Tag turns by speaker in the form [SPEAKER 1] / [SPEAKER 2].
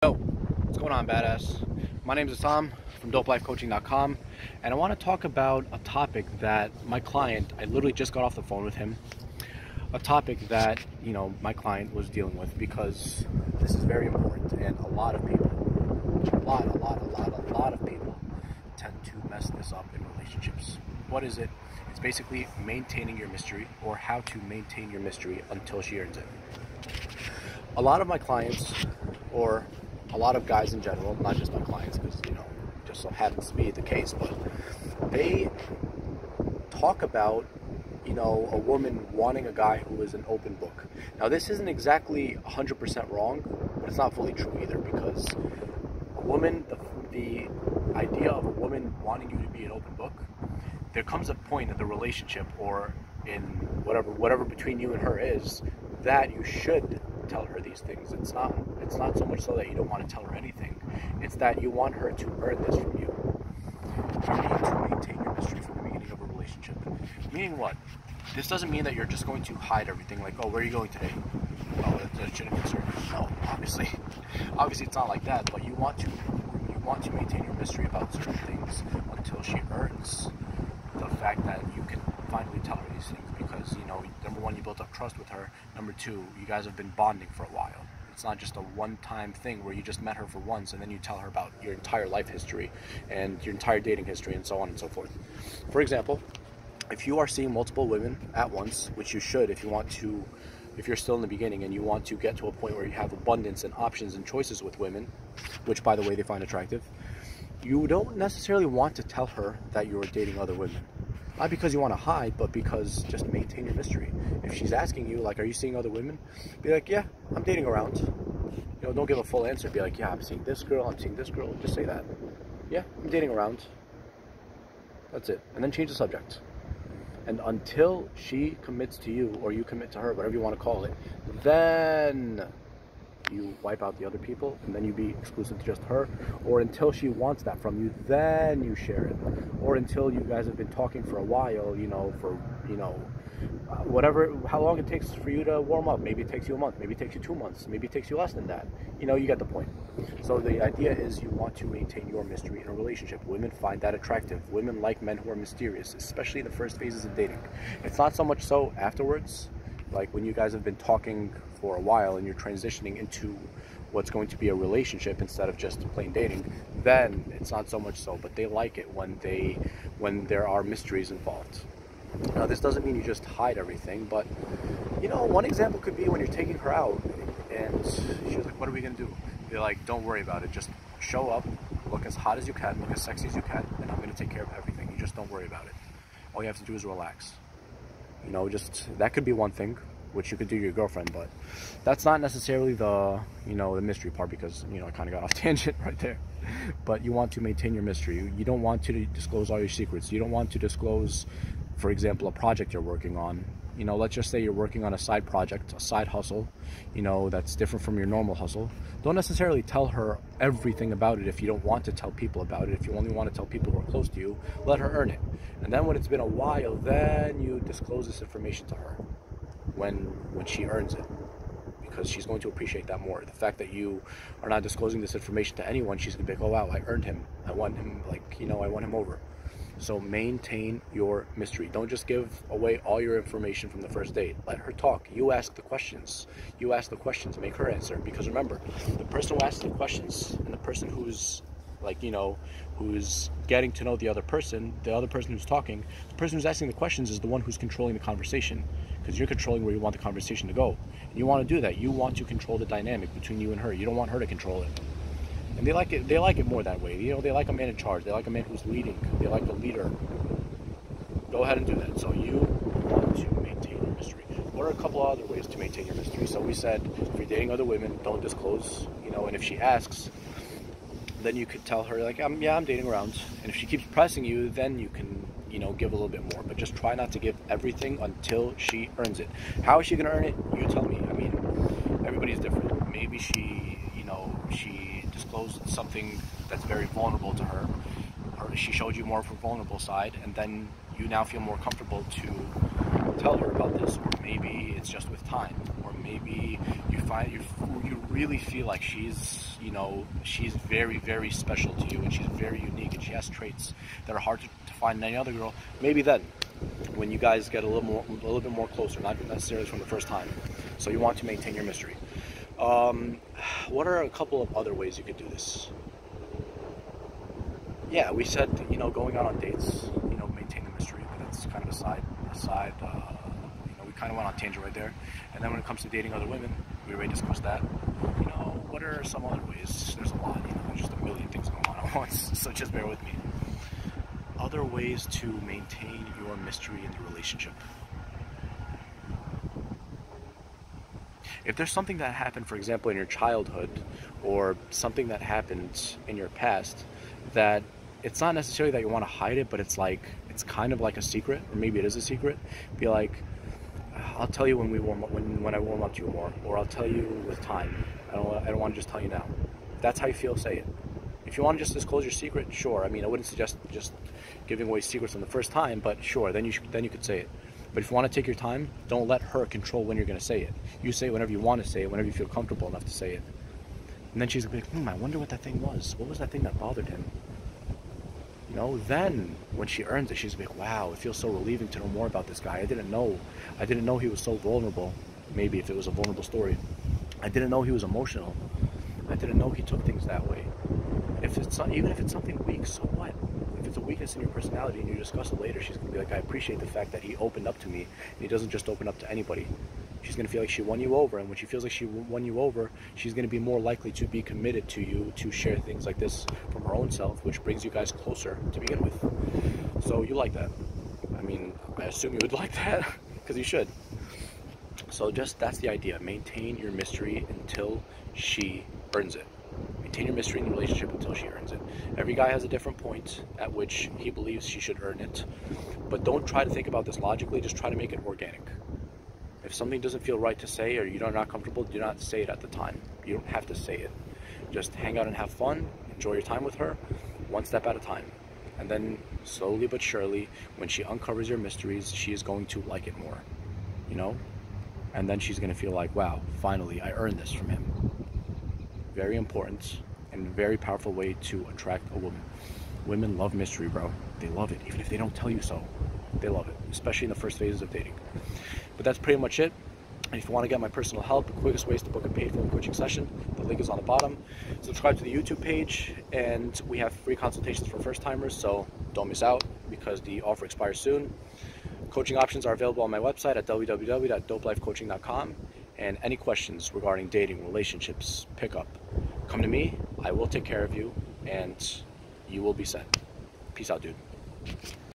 [SPEAKER 1] Yo, what's going on, badass? My name is Assam from dopelifecoaching.com, and I want to talk about a topic that my client, I literally just got off the phone with him, a topic that, my client was dealing with, because this is very important, and a lot of people, a lot of people tend to mess this up in relationships. What is it? It's basically maintaining your mystery, or how to maintain your mystery until she earns it. A lot of my clients, or a lot of guys in general, not just my clients, because, just so happens to be the case, but they talk about, a woman wanting a guy who is an open book. Now, this isn't exactly 100% wrong, but it's not fully true either, because a woman, the idea of a woman wanting you to be an open book, there comes a point in the relationship, or in whatever between you and her is, that you should tell her these things. It's not so much so that you don't want to tell her anything. It's that you want her to earn this from you. You need to maintain your mystery from the beginning of a relationship. Meaning what? This doesn't mean that you're just going to hide everything, like, oh, where are you going today? Oh, that shouldn't concern you. No, obviously it's not like that, but you want to maintain your mystery about certain things until she earns the fact that you can finally tell her these things, because, number one, you built up trust with her. Number two, you guys have been bonding for a while. It's not just a one-time thing where you just met her for once and then you tell her about your entire life history and your entire dating history and so on and so forth. For example, if you are seeing multiple women at once, which you should if you're still in the beginning and you want to get to a point where you have abundance and options and choices with women, which, by the way, they find attractive, you don't necessarily want to tell her that you're dating other women. Not because you want to hide, but because just maintain your mystery. If she's asking you, like, are you seeing other women? Be like, yeah, I'm dating around. Don't give a full answer. Be like, yeah, I'm seeing this girl, I'm seeing this girl. Just say that. Yeah, I'm dating around. That's it. And then change the subject. And until she commits to you, or you commit to her, whatever you want to call it, then you wipe out the other people, and then you be exclusive to just her. Or until she wants that from you, then you share it. Or until you guys have been talking for a while, whatever, how long it takes for you to warm up. Maybe it takes you a month, maybe it takes you 2 months, maybe it takes you less than that. You get the point. So the idea is you want to maintain your mystery in a relationship. Women find that attractive. Women like men who are mysterious, especially in the first phases of dating. It's not so much so afterwards, like when you guys have been talking for a while and you're transitioning into what's going to be a relationship instead of just plain dating, then it's not so much so, but they like it when there are mysteries involved. Now, this doesn't mean you just hide everything, but one example could be when you're taking her out and she's like, what are we gonna do? Be like, don't worry about it, just show up, look as hot as you can, look as sexy as you can, and I'm gonna take care of everything. You just don't worry about it. All you have to do is relax. Just that could be one thing which you could do to your girlfriend, but that's not necessarily the the mystery part, because I kind of got off tangent right there. But you want to maintain your mystery. You don't want to disclose all your secrets. You don't want to disclose, for example, a project you're working on. Let's just say you're working on a side project, a side hustle, that's different from your normal hustle. Don't necessarily tell her everything about it if you don't want to tell people about it. If you only want to tell people who are close to you, let her earn it. And then when it's been a while, then you disclose this information to her when she earns it, because she's going to appreciate that more. The fact that you are not disclosing this information to anyone, she's going to be like, oh wow, I earned him. I want him, I want him over. So maintain your mystery. Don't just give away all your information from the first date. Let her talk. You ask the questions. Make her answer. Because remember, the person who asks the questions and the person who's who's getting to know the other person who's talking, the person who's asking the questions is the one who's controlling the conversation, because you're controlling where you want the conversation to go. And you want to do that. You want to control the dynamic between you and her. You don't want her to control it. And they like it more that way. They like a man in charge. They like a man who's leading. They like a leader. Go ahead and do that. So you want to maintain your mystery. What are a couple other ways to maintain your mystery? So we said, if you're dating other women, don't disclose, and if she asks, then you could tell her, like, I'm dating around. And if she keeps pressing you, then you can, give a little bit more. But just try not to give everything until she earns it. How is she going to earn it? You tell me. I mean, everybody's different. Maybe she disclosed something that's very vulnerable to her, or she showed you more of her vulnerable side, and then you now feel more comfortable to tell her about this. Or maybe it's just with time. Or maybe you really feel like she's, you know, she's very, very special to you, and she's very unique, and she has traits that are hard to find in any other girl. Maybe then, when you guys get a little bit more closer, not necessarily from the first time. So you want to maintain your mystery. What are a couple of other ways you could do this? Yeah, we said, you know, going out on dates, you know, maintain the mystery, but that's kind of a side, you know, we kind of went on a tangent right there. And then when it comes to dating other women, we already discussed that. You know, what are some other ways? There's a lot, you know, there's just a million things going on at once, so just bear with me. Other ways to maintain your mystery in the relationship. If there's something that happened, for example, in your childhood, or something that happened in your past, that it's not necessarily that you want to hide it, but it's like, it's kind of like a secret, or maybe it is a secret. Be like, I'll tell you when I warm up to you more, or I'll tell you with time. I don't want to just tell you now. If that's how you feel, say it. If you want to just disclose your secret, sure. I mean, I wouldn't suggest just giving away secrets on the first time, but sure, then you could say it. But if you want to take your time, don't let her control when you're going to say it. You say it whenever you want to say it, whenever you feel comfortable enough to say it. And then she's going to be like, I wonder what that thing was. What was that thing that bothered him? You know, then when she earns it, she's going to be like, wow, it feels so relieving to know more about this guy. I didn't know he was so vulnerable. Maybe if it was a vulnerable story. I didn't know he was emotional. I didn't know he took things that way. If it's not, even if it's something weak, so what? If it's a weakness in your personality and you discuss it later, she's going to be like, I appreciate the fact that he opened up to me, and he doesn't just open up to anybody. She's going to feel like she won you over, and when she feels like she won you over, she's going to be more likely to be committed to you, to share things like this from her own self, which brings you guys closer to begin with. So you like that. I mean, I assume you would like that, because you should. So just, that's the idea. Maintain your mystery until she earns it. Maintain your mystery in the relationship until she earns it. Every guy has a different point at which he believes she should earn it. But don't try to think about this logically, just try to make it organic. If something doesn't feel right to say, or you're not comfortable, do not say it at the time. You don't have to say it. Just hang out and have fun, enjoy your time with her, one step at a time. And then slowly but surely, when she uncovers your mysteries, she is going to like it more, you know? And then she's gonna feel like, wow, finally, I earned this from him. Very important and very powerful way to attract a woman. Women love mystery, bro. They love it, even if they don't tell you so. They love it, especially in the first phases of dating. But that's pretty much it. And if you want to get my personal help, the quickest way is to book a paid phone coaching session. The link is on the bottom. Subscribe to the YouTube page, and we have free consultations for first-timers, so don't miss out because the offer expires soon. Coaching options are available on my website at www.dopelifecoaching.com. And any questions regarding dating, relationships, pickup, come to me. I will take care of you, and you will be set. Peace out, dude.